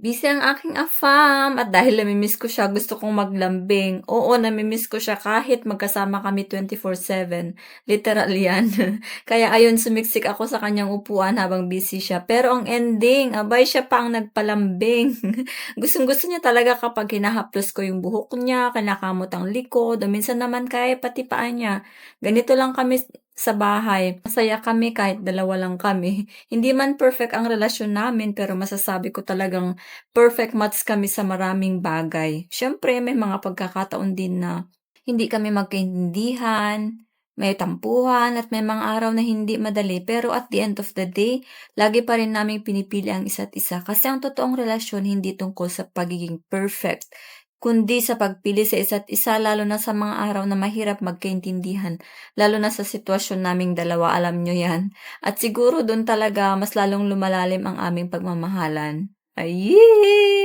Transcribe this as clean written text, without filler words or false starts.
Busy ang aking afam at dahil nami-miss ko siya gusto kong maglambing. Oo, nami-miss ko siya kahit magkasama kami 24/7, literal 'yan. Kaya ayun sumiksik ako sa kanyang upuan habang busy siya, pero ang ending, abay siya pa ang nagpalambing. Gustong-gusto niya talaga kapag hinahaplos ko yung buhok niya, kinakamot ang likod, o minsan naman kaya pati paa niya. Ganito lang kami sa bahay, masaya kami kahit dalawa lang kami. Hindi man perfect ang relasyon namin pero masasabi ko talagang perfect match kami sa maraming bagay. Siyempre may mga pagkakataon din na hindi kami magkaintindihan, may tampuhan at may mga araw na hindi madali pero at the end of the day, lagi pa rin naming pinipili ang isa't isa kasi ang totoong relasyon hindi tungkol sa pagiging perfect, kundi sa pagpili sa isa't isa lalo na sa mga araw na mahirap magkaintindihan, lalo na sa sitwasyon naming dalawa, alam nyo yan. At siguro dun talaga mas lalong lumalalim ang aming pagmamahalan. Ay!